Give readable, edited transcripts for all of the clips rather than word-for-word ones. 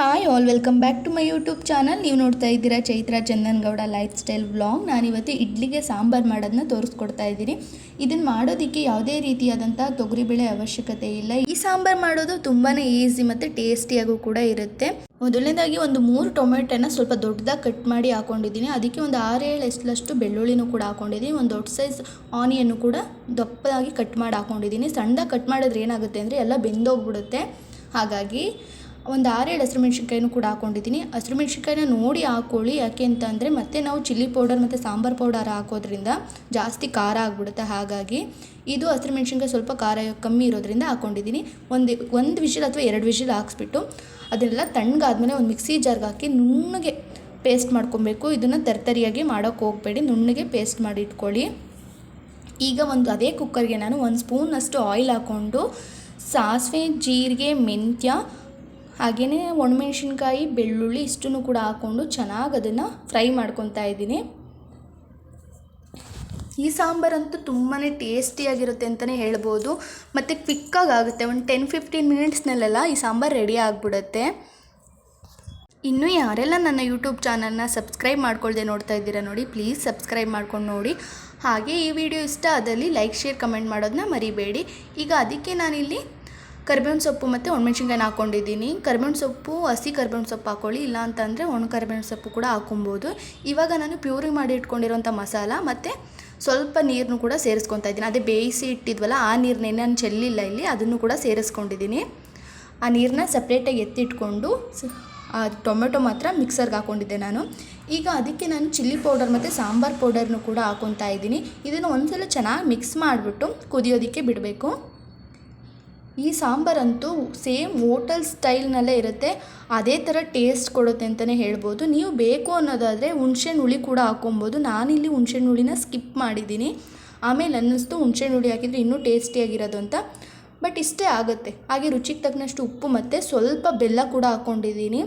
Hi all, welcome back to my YouTube channel. ನೀವು ನೋಡ್ತಾ ಇದ್ದೀರಾ Chaitra Chandangowda lifestyle vlog. ನಾನಿವತ್ತು ಇಡ್ಲಿಗೆ ಸಾಂಬಾರು ಮಾಡೋದನ್ನ ತೋರಿಸ್ಕೊಡ್ತಾ ಇದ್ದೀನಿ. ಇದನ್ನು ಮಾಡೋದಕ್ಕೆ ಯಾವುದೇ ರೀತಿಯಾದಂಥ ತೊಗರಿಬೇಳೆ ಅವಶ್ಯಕತೆ ಇಲ್ಲ. ಈ ಸಾಂಬಾರು ಮಾಡೋದು ತುಂಬಾ ಈಸಿ ಮತ್ತು ಟೇಸ್ಟಿಯಾಗೂ ಕೂಡ ಇರುತ್ತೆ. ಮೊದಲನೇದಾಗಿ ಒಂದು 3 ಟೊಮೆಟೊನ ಸ್ವಲ್ಪ ದೊಡ್ಡದಾಗಿ ಕಟ್ ಮಾಡಿ ಹಾಕೊಂಡಿದ್ದೀನಿ. ಅದಕ್ಕೆ ಒಂದು 6-7 ಎಸ್ಲಷ್ಟು ಬೆಳ್ಳುಳ್ಳಿನೂ ಕೂಡ ಹಾಕೊಂಡಿದ್ದೀನಿ. ಒಂದು ದೊಡ್ಡ ಸೈಜ್ ಆನಿಯನ್ನು ಕೂಡ ದಪ್ಪದಾಗಿ ಕಟ್ ಮಾಡಿ ಹಾಕೊಂಡಿದ್ದೀನಿ. ಸಣ್ಣದಾಗಿ ಕಟ್ ಮಾಡಿದ್ರೆ ಏನಾಗುತ್ತೆ ಅಂದರೆ ಎಲ್ಲ ಬೆಂದೋಗ್ಬಿಡುತ್ತೆ. ಹಾಗಾಗಿ ಒಂದು 6-7 ಹಸಿರುಮೆಣ್ಸಿನ್ಕಾಯಿನೂ ಕೂಡ ಹಾಕ್ಕೊಂಡಿದ್ದೀನಿ. ಹಸಿರುಮೆಣ್ಸಿನ್ಕಾಯಿನ ನೋಡಿ ಹಾಕ್ಕೊಳ್ಳಿ, ಯಾಕೆ ಅಂತ ಅಂದರೆ ಮತ್ತೆ ನಾವು ಚಿಲ್ಲಿ ಪೌಡರ್ ಮತ್ತು ಸಾಂಬಾರು ಪೌಡರ್ ಹಾಕೋದ್ರಿಂದ ಜಾಸ್ತಿ ಖಾರ ಆಗಿಬಿಡುತ್ತೆ. ಹಾಗಾಗಿ ಇದು ಹಸಿರುಮೆಣ್ಸಿನ್ಕಾಯಿ ಸ್ವಲ್ಪ ಖಾರ ಕಮ್ಮಿ ಇರೋದ್ರಿಂದ ಹಾಕ್ಕೊಂಡಿದ್ದೀನಿ. ಒಂದು ವಿಷಲ್ ಅಥವಾ 2 ವಿಷಲ್ ಹಾಕ್ಸ್ಬಿಟ್ಟು ಅದನ್ನೆಲ್ಲ ತಣ್ಣಗಾದ್ಮೇಲೆ ಒಂದು ಮಿಕ್ಸಿ ಜಾರ್ಗೆ ಹಾಕಿ ನುಣ್ಣಗೆ ಪೇಸ್ಟ್ ಮಾಡ್ಕೊಬೇಕು. ಇದನ್ನು ತರ್ತರಿಯಾಗಿ ಮಾಡೋಕ್ಕೆ ಹೋಗಬೇಡಿ, ನುಣ್ಣಗೆ ಪೇಸ್ಟ್ ಮಾಡಿ ಇಟ್ಕೊಳ್ಳಿ. ಈಗ ಅದೇ ಕುಕ್ಕರ್ಗೆ ನಾನು 1 ಸ್ಪೂನಷ್ಟು ಆಯಿಲ್ ಹಾಕ್ಕೊಂಡು ಸಾಸಿವೆ, ಜೀರಿಗೆ, ಮೆಂತ್ಯ ಹಾಗೆಯೇ ಒಣಮೆಣ್ಸಿನ್ಕಾಯಿ, ಬೆಳ್ಳುಳ್ಳಿ ಇಷ್ಟನ್ನು ಕೂಡ ಹಾಕ್ಕೊಂಡು ಚೆನ್ನಾಗಿ ಅದನ್ನು ಫ್ರೈ ಮಾಡ್ಕೊತಾ ಇದ್ದೀನಿ. ಈ ಸಾಂಬಾರಂತೂ ತುಂಬಾ ಟೇಸ್ಟಿಯಾಗಿರುತ್ತೆ ಅಂತಲೇ ಹೇಳ್ಬೋದು ಮತ್ತು ಕ್ವಿಕ್ಕಾಗಿ ಆಗುತ್ತೆ. ಒಂದು 10-15 ಮಿನಿಟ್ಸ್ನಲ್ಲೆಲ್ಲ ಈ ಸಾಂಬಾರು ರೆಡಿ ಆಗಿಬಿಡುತ್ತೆ. ಇನ್ನೂ ಯಾರೆಲ್ಲ ನನ್ನ ಯೂಟ್ಯೂಬ್ ಚಾನಲ್ನ ಸಬ್ಸ್ಕ್ರೈಬ್ ಮಾಡ್ಕೊಳ್ದೆ ನೋಡ್ತಾ ಇದ್ದೀರಾ ನೋಡಿ, ಪ್ಲೀಸ್ ಸಬ್ಸ್ಕ್ರೈಬ್ ಮಾಡ್ಕೊಂಡು ನೋಡಿ. ಹಾಗೆ ಈ ವಿಡಿಯೋ ಇಷ್ಟ ಆದಲ್ಲಿ ಲೈಕ್, ಶೇರ್, ಕಮೆಂಟ್ ಮಾಡೋದನ್ನ ಮರಿಬೇಡಿ. ಈಗ ಅದಕ್ಕೆ ನಾನಿಲ್ಲಿ ಕರಿಬೇವಿನ ಸೊಪ್ಪು ಮತ್ತು ಒಣಮೆಣ್ಸಿನ್ಕಾಯಿನ ಹಾಕ್ಕೊಂಡಿದ್ದೀನಿ. ಕರಿಬೇವಿನ ಸೊಪ್ಪು, ಹಸಿ ಕರಿಬೇವಿನ ಸೊಪ್ಪು ಹಾಕ್ಕೊಳ್ಳಿ, ಇಲ್ಲ ಅಂತಂದರೆ ಒಣ ಕರಿಬೇವಿನ ಸೊಪ್ಪು ಕೂಡ ಹಾಕ್ಕೊಬೋದು. ಇವಾಗ ನಾನು ಪ್ಯೂರಿ ಮಾಡಿ ಇಟ್ಕೊಂಡಿರೋಂಥ ಮಸಾಲ ಮತ್ತು ಸ್ವಲ್ಪ ನೀರನ್ನು ಕೂಡ ಸೇರಿಸ್ಕೊತಾ ಇದ್ದೀನಿ. ಅದೇ ಬೇಯಿಸಿ ಇಟ್ಟಿದ್ವಲ್ಲ ಆ ನೀರನ್ನೇ ನಾನು ಚೆಲ್ಲಿಲ್ಲ ಇಲ್ಲಿ, ಅದನ್ನು ಕೂಡ ಸೇರಿಸ್ಕೊಂಡಿದ್ದೀನಿ. ಆ ನೀರನ್ನ ಸಪ್ರೇಟಾಗಿ ಎತ್ತಿಟ್ಕೊಂಡು ಟೊಮೆಟೊ ಮಾತ್ರ ಮಿಕ್ಸರ್ಗೆ ಹಾಕ್ಕೊಂಡಿದ್ದೆ ನಾನು. ಈಗ ಅದಕ್ಕೆ ನಾನು ಚಿಲ್ಲಿ ಪೌಡರ್ ಮತ್ತು ಸಾಂಬಾರು ಪೌಡರ್ನು ಕೂಡ ಹಾಕ್ಕೊತಾ ಇದ್ದೀನಿ. ಇದನ್ನು ಒಂದ್ಸಲ ಚೆನ್ನಾಗಿ ಮಿಕ್ಸ್ ಮಾಡಿಬಿಟ್ಟು ಕುದಿಯೋದಕ್ಕೆ ಬಿಡಬೇಕು. ಈ ಸಾಂಬಾರಂತೂ ಸೇಮ್ ಹೋಟೆಲ್ ಸ್ಟೈಲ್ನಲ್ಲೇ ಇರುತ್ತೆ, ಅದೇ ಥರ ಟೇಸ್ಟ್ ಕೊಡುತ್ತೆ ಅಂತಲೇ ಹೇಳ್ಬೋದು. ನೀವು ಬೇಕು ಅನ್ನೋದಾದರೆ ಹುಣ್ಸೆಹಣ್ಣು ಹುಳಿ ಕೂಡ ಹಾಕ್ಕೊಬೋದು. ನಾನಿಲ್ಲಿ ಹುಣ್ಸೆಹಣ್ಣು ಹುಳಿನ ಸ್ಕಿಪ್ ಮಾಡಿದ್ದೀನಿ. ಆಮೇಲೆ ಅನ್ನಿಸ್ತು ಹುಣ್ಸೆಹಣ್ಣು ಹುಳಿ ಹಾಕಿದರೆ ಇನ್ನೂ ಟೇಸ್ಟಿಯಾಗಿರೋದು ಅಂತ. ಬಟ್ ಇಷ್ಟೇ ಆಗುತ್ತೆ. ಹಾಗೆ ರುಚಿಗೆ ತಕ್ಕನಷ್ಟು ಉಪ್ಪು ಮತ್ತು ಸ್ವಲ್ಪ ಬೆಲ್ಲ ಕೂಡ ಹಾಕ್ಕೊಂಡಿದ್ದೀನಿ.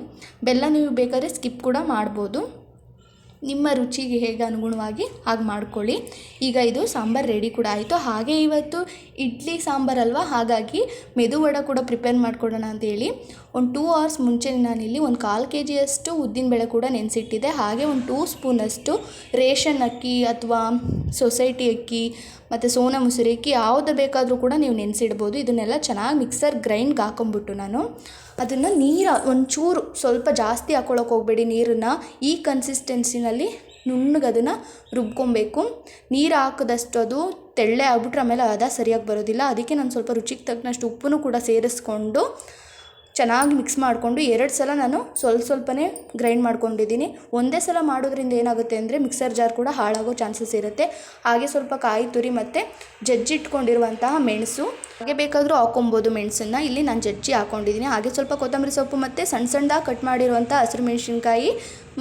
ಬೆಲ್ಲ ನೀವು ಬೇಕಾದರೆ ಸ್ಕಿಪ್ ಕೂಡ ಮಾಡ್ಬೋದು, ನಿಮ್ಮ ರುಚಿಗೆ ಹೇಗೆ ಅನುಗುಣವಾಗಿ ಹಾಗೆ ಮಾಡ್ಕೊಳ್ಳಿ. ಈಗ ಇದು ಸಾಂಬಾರು ರೆಡಿ ಕೂಡ ಆಯಿತು. ಹಾಗೆ ಇವತ್ತು ಇಡ್ಲಿ ಸಾಂಬಾರಲ್ವ, ಹಾಗಾಗಿ ಮೆದು ವಡೆ ಕೂಡ ಪ್ರಿಪೇರ್ ಮಾಡ್ಕೊಡೋಣ ಅಂತೇಳಿ ಒಂದು 2 ಅವರ್ಸ್ ಮುಂಚೆ ನಾನಿಲ್ಲಿ ಒಂದು 1/4 kg ಉದ್ದಿನಬೇಳೆ ಕೂಡ ನೆನೆಸಿಟ್ಟಿದ್ದೆ. ಹಾಗೆ ಒಂದು 2 ಸ್ಪೂನಷ್ಟು ರೇಷನ್ ಅಕ್ಕಿ ಅಥವಾ ಸೊಸೈಟಿ ಅಕ್ಕಿ ಮತ್ತು ಸೋನಾ ಮಸೂರಿ ಅಕ್ಕಿ ಯಾವುದು ಬೇಕಾದರೂ ಕೂಡ ನೀವು ನೆನೆಸಿಡ್ಬೋದು. ಇದನ್ನೆಲ್ಲ ಚೆನ್ನಾಗಿ ಮಿಕ್ಸರ್ ಗ್ರೈಂಡ್ಗೆ ಹಾಕೊಂಬಿಟ್ಟು ನಾನು ಅದನ್ನು ಒಂಚೂರು ಸ್ವಲ್ಪ ಜಾಸ್ತಿ ಹಾಕ್ಕೊಳ್ಳೋಕೆ ಹೋಗಬೇಡಿ ನೀರನ್ನು. ಈ ಕನ್ಸಿಸ್ಟೆನ್ಸಿನಲ್ಲಿ ನುಣ್ಣಗೆ ಅದನ್ನು ರುಬ್ಕೊಬೇಕು. ನೀರು ಹಾಕಿದಷ್ಟು ಅದು ತೆಳ್ಳೆ ಆಗ್ಬಿಟ್ರೆ ಆಮೇಲೆ ಸರಿಯಾಗಿ ಬರೋದಿಲ್ಲ. ಅದಕ್ಕೆ ನಾನು ಸ್ವಲ್ಪ ರುಚಿಗೆ ತಕ್ಕನಷ್ಟು ಉಪ್ಪನ್ನು ಕೂಡ ಸೇರಿಸ್ಕೊಂಡು ಚೆನ್ನಾಗಿ ಮಿಕ್ಸ್ ಮಾಡಿಕೊಂಡು 2 ಸಲ ನಾನು ಸ್ವಲ್ಪನೇ ಗ್ರೈಂಡ್ ಮಾಡ್ಕೊಂಡಿದ್ದೀನಿ. ಒಂದೇ ಸಲ ಮಾಡೋದ್ರಿಂದ ಏನಾಗುತ್ತೆ ಅಂದರೆ ಮಿಕ್ಸರ್ ಜಾರ್ ಕೂಡ ಹಾಳಾಗೋ ಚಾನ್ಸಸ್ ಇರುತ್ತೆ. ಹಾಗೆ ಸ್ವಲ್ಪ ಕಾಯಿ ತುರಿ ಮತ್ತು ಜಜ್ಜಿಟ್ಕೊಂಡಿರುವಂತಹ ಮೆಣಸು, ಹಾಗೆ ಬೇಕಾದರೂ ಹಾಕ್ಕೊಬೋದು ಮೆಣಸನ್ನು. ಇಲ್ಲಿ ನಾನು ಜಜ್ಜಿ ಹಾಕ್ಕೊಂಡಿದ್ದೀನಿ. ಹಾಗೆ ಸ್ವಲ್ಪ ಕೊತ್ತಂಬರಿ ಸೊಪ್ಪು ಮತ್ತು ಸಣ್ಣದಾಗಿ ಕಟ್ ಮಾಡಿರುವಂಥ ಹಸಿರು ಮೆಣಸಿನ್ಕಾಯಿ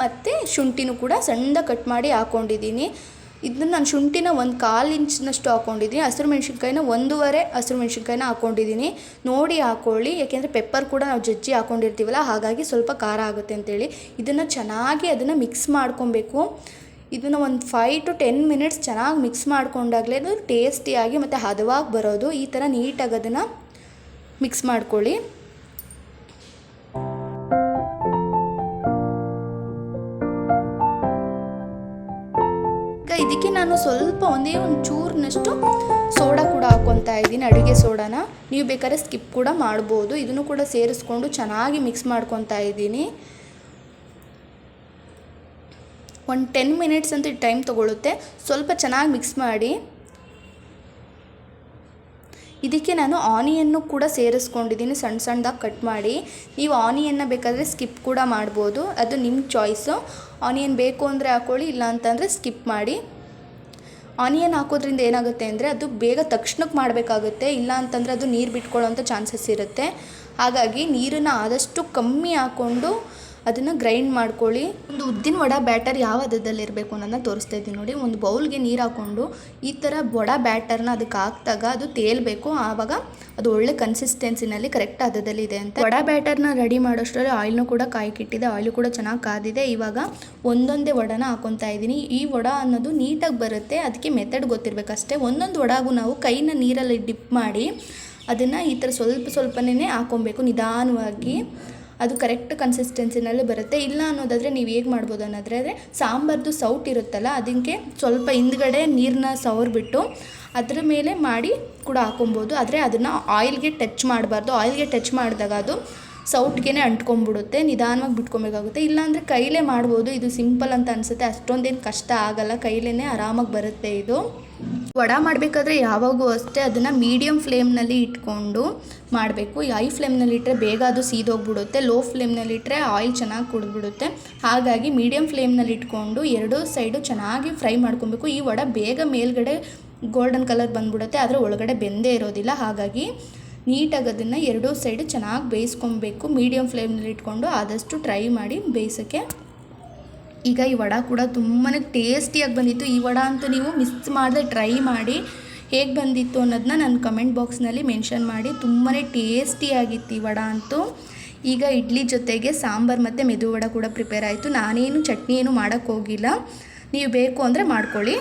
ಮತ್ತು ಶುಂಠಿನೂ ಕೂಡ ಸಣ್ಣದಾಗಿ ಕಟ್ ಮಾಡಿ ಹಾಕ್ಕೊಂಡಿದ್ದೀನಿ. ಇದನ್ನು ನಾನು ಶುಂಠಿನ 1/4 ಇಂಚಿನಷ್ಟು ಹಾಕ್ಕೊಂಡಿದ್ದೀನಿ. ಹಸಿರು ಮೆಣ್ಸಿನ್ಕಾಯಿನ 1.5 ಹಸಿರು ಮೆಣ್ಸಿನ್ಕಾಯಿನ ಹಾಕ್ಕೊಂಡಿದ್ದೀನಿ. ನೋಡಿ ಹಾಕ್ಕೊಳ್ಳಿ, ಯಾಕೆಂದರೆ ಪೆಪ್ಪರ್ ಕೂಡ ನಾವು ಜಜ್ಜಿ ಹಾಕ್ಕೊಂಡಿರ್ತೀವಲ್ಲ, ಹಾಗಾಗಿ ಸ್ವಲ್ಪ ಖಾರ ಆಗುತ್ತೆ ಅಂತೇಳಿ. ಇದನ್ನು ಚೆನ್ನಾಗಿ ಅದನ್ನು ಮಿಕ್ಸ್ ಮಾಡ್ಕೊಬೇಕು. ಇದನ್ನು ಒಂದು 5 to 10 ಮಿನಿಟ್ಸ್ ಚೆನ್ನಾಗಿ ಮಿಕ್ಸ್ ಮಾಡ್ಕೊಂಡಾಗಲೇ ಅದು ಟೇಸ್ಟಿಯಾಗಿ ಮತ್ತು ಹದವಾಗಿ ಬರೋದು. ಈ ಥರ ನೀಟಾಗಿ ಅದನ್ನು ಮಿಕ್ಸ್ ಮಾಡ್ಕೊಳ್ಳಿ. ಇದಕ್ಕೆ ನಾನು ಸ್ವಲ್ಪ ಒಂದೇ ಒಂದು ಚೂರಿನಷ್ಟು ಸೋಡಾ ಕೂಡ ಹಾಕ್ಕೊತಾ ಇದ್ದೀನಿ, ಅಡುಗೆ ಸೋಡಾನ. ನೀವು ಬೇಕಾದ್ರೆ ಸ್ಕಿಪ್ ಕೂಡ ಮಾಡ್ಬೋದು. ಇದನ್ನು ಕೂಡ ಸೇರಿಸ್ಕೊಂಡು ಚೆನ್ನಾಗಿ ಮಿಕ್ಸ್ ಮಾಡ್ಕೊತಾ ಇದ್ದೀನಿ. ಒಂದು 10 ಮಿನಿಟ್ಸ್ ಅಂತ ಟೈಮ್ ತೊಗೊಳುತ್ತೆ. ಸ್ವಲ್ಪ ಚೆನ್ನಾಗಿ ಮಿಕ್ಸ್ ಮಾಡಿ ಇದಕ್ಕೆ ನಾನು ಆನಿಯನ್ನು ಕೂಡ ಸೇರಿಸ್ಕೊಂಡಿದ್ದೀನಿ, ಸಣ್ಣದಾಗಿ ಕಟ್ ಮಾಡಿ. ನೀವು ಆನಿಯನ್ನ ಬೇಕಾದರೆ ಸ್ಕಿಪ್ ಕೂಡ ಮಾಡ್ಬೋದು, ಅದು ನಿಮ್ಮ ಚಾಯ್ಸು. ಆನಿಯನ್ ಬೇಕು ಅಂದರೆ ಹಾಕ್ಕೊಳ್ಳಿ, ಇಲ್ಲ ಅಂತಂದರೆ ಸ್ಕಿಪ್ ಮಾಡಿ. ಆನಿಯನ್ ಹಾಕೋದ್ರಿಂದ ಏನಾಗುತ್ತೆ ಅಂದರೆ ಅದು ಬೇಗ ತಕ್ಷಣಕ್ಕೆ ಮಾಡಬೇಕಾಗುತ್ತೆ, ಇಲ್ಲ ಅಂತಂದರೆ ಅದು ನೀರು ಬಿಟ್ಕೊಳ್ಳೋಂಥ ಚಾನ್ಸಸ್ ಇರುತ್ತೆ. ಹಾಗಾಗಿ ನೀರನ್ನು ಆದಷ್ಟು ಕಮ್ಮಿ ಹಾಕ್ಕೊಂಡು ಅದನ್ನು ಗ್ರೈಂಡ್ ಮಾಡ್ಕೊಳ್ಳಿ. ಒಂದು ಉದ್ದಿನ ವಡೆ ಬ್ಯಾಟರ್ ಯಾವ ಹದದಲ್ಲಿರಬೇಕು ಅನ್ನೋದನ್ನ ತೋರಿಸ್ತಾ ಇದ್ದೀನಿ ನೋಡಿ. ಒಂದು ಬೌಲ್ಗೆ ನೀರು ಹಾಕ್ಕೊಂಡು ಈ ಥರ ವಡೆ ಬ್ಯಾಟರ್ನ ಅದಕ್ಕೆ ಹಾಕಿದಾಗ ಅದು ತೇಲಬೇಕು. ಆವಾಗ ಅದು ಒಳ್ಳೆ ಕನ್ಸಿಸ್ಟೆನ್ಸಿನಲ್ಲಿ ಕರೆಕ್ಟ್ ಹದದಲ್ಲಿದೆ ಅಂತ. ವಡೆ ಬ್ಯಾಟರ್ನ ರೆಡಿ ಮಾಡೋಷ್ಟರಲ್ಲಿ ಆಯಿಲ್ನೂ ಕೂಡ ಕಾಯ್ಕಿಟ್ಟಿದೆ. ಆಯಿಲು ಕೂಡ ಚೆನ್ನಾಗಿ ಕಾದಿದೆ. ಇವಾಗ ಒಂದೊಂದೇ ವಡೆನ ಹಾಕ್ಕೊತಾ ಇದ್ದೀನಿ. ಈ ವಡೆ ಅನ್ನೋದು ನೀಟಾಗಿ ಬರುತ್ತೆ, ಅದಕ್ಕೆ ಮೆಥಡ್ ಗೊತ್ತಿರಬೇಕಷ್ಟೇ. ಒಂದೊಂದು ವಡೆಗೂ ನಾವು ಕೈನ ನೀರಲ್ಲಿ ಡಿಪ್ ಮಾಡಿ ಅದನ್ನು ಈ ಥರ ಸ್ವಲ್ಪನೇ ಹಾಕ್ಕೊಬೇಕು ನಿಧಾನವಾಗಿ. ಅದು ಕರೆಕ್ಟ್ ಕನ್ಸಿಸ್ಟೆನ್ಸಿನಲ್ಲಿ ಬರುತ್ತೆ. ಇಲ್ಲ ಅನ್ನೋದಾದರೆ ನೀವು ಹೇಗೆ ಮಾಡ್ಬೋದು ಅನ್ನೋದಾದರೆ ಸಾಂಬಾರ್ದು ಸೌಟ್ ಇರುತ್ತಲ್ಲ ಅದಕ್ಕೆ ಸ್ವಲ್ಪ ಹಿಂದ್ಗಡೆ ನೀರನ್ನ ಸವರ್ಬಿಟ್ಟು ಅದ್ರ ಮೇಲೆ ಮಾಡಿ ಕೂಡ ಹಾಕೊಬೋದು. ಆದರೆ ಅದನ್ನು ಆಯಿಲ್ಗೆ ಟಚ್ ಮಾಡಬಾರ್ದು. ಆಯಿಲ್ಗೆ ಟಚ್ ಮಾಡಿದಾಗ ಅದು ಸೌಟ್ಗೆ ಅಂಟ್ಕೊಂಡ್ಬಿಡುತ್ತೆ, ನಿಧಾನವಾಗಿ ಬಿಟ್ಕೊಬೇಕಾಗುತ್ತೆ. ಇಲ್ಲಾಂದರೆ ಕೈಲೇ ಮಾಡ್ಬೋದು. ಇದು ಸಿಂಪಲ್ ಅಂತ ಅನಿಸುತ್ತೆ, ಅಷ್ಟೊಂದೇನು ಕಷ್ಟ ಆಗಲ್ಲ, ಕೈಲೇ ಆರಾಮಾಗಿ ಬರುತ್ತೆ ಇದು. ವಡೆ ಮಾಡಬೇಕಾದ್ರೆ ಯಾವಾಗೂ ಅಷ್ಟೇ ಅದನ್ನು ಮೀಡಿಯಮ್ ಫ್ಲೇಮ್ನಲ್ಲಿ ಇಟ್ಕೊಂಡು ಮಾಡಬೇಕು. ಈ ಹೈ ಫ್ಲೇಮ್ನಲ್ಲಿ ಇಟ್ಟರೆ ಬೇಗ ಅದು ಸೀದೋಗ್ಬಿಡುತ್ತೆ. ಲೋ ಫ್ಲೇಮ್ನಲ್ಲಿ ಇಟ್ಟರೆ ಆಯಿಲ್ ಚೆನ್ನಾಗಿ ಕುಡಿದ್ಬಿಡುತ್ತೆ. ಹಾಗಾಗಿ ಮೀಡಿಯಮ್ ಫ್ಲೇಮ್ನಲ್ಲಿ ಇಟ್ಕೊಂಡು ಎರಡೂ ಸೈಡು ಚೆನ್ನಾಗಿ ಫ್ರೈ ಮಾಡ್ಕೊಬೇಕು. ಈ ವಡೆ ಬೇಗ ಮೇಲ್ಗಡೆ ಗೋಲ್ಡನ್ ಕಲರ್ ಬಂದ್ಬಿಡುತ್ತೆ, ಆದರೆ ಒಳಗಡೆ ಬೆಂದೇ ಇರೋದಿಲ್ಲ. ಹಾಗಾಗಿ ನೀಟಾಗಿ ಅದನ್ನು ಎರಡೂ ಸೈಡು ಚೆನ್ನಾಗಿ ಬೇಯಿಸ್ಕೊಬೇಕು. ಮೀಡಿಯಮ್ ಫ್ಲೇಮ್ನಲ್ಲಿ ಇಟ್ಕೊಂಡು ಆದಷ್ಟು ಟ್ರೈ ಮಾಡಿ ಬೇಯಿಸೋಕ್ಕೆ. ಈಗ ಈ ವಡೆ ಕೂಡ ತುಂಬಾ ಟೇಸ್ಟಿಯಾಗಿ ಬಂದಿತ್ತು. ಈ ವಡೆ ಅಂತೂ ನೀವು ಮಿಸ್ ಮಾಡದೆ ಟ್ರೈ ಮಾಡಿ. ಹೇಗೆ ಬಂದಿತ್ತು ಅನ್ನೋದನ್ನ ನಾನು ಕಮೆಂಟ್ ಬಾಕ್ಸ್ನಲ್ಲಿ ಮೆನ್ಷನ್ ಮಾಡಿ. ತುಂಬಾ ಟೇಸ್ಟಿಯಾಗಿತ್ತು ಈ ವಡೆ ಅಂತೂ. ಈಗ ಇಡ್ಲಿ ಜೊತೆಗೆ ಸಾಂಬಾರು ಮತ್ತು ಮೆದು ವಡೆ ಕೂಡ ಪ್ರಿಪೇರ್ ಆಯಿತು. ನಾನೇನು ಚಟ್ನಿ ಏನು ಮಾಡೋಕ್ಕೆ ಹೋಗಿಲ್ಲ, ನೀವು ಬೇಕು ಅಂದರೆ ಮಾಡ್ಕೊಳ್ಳಿ.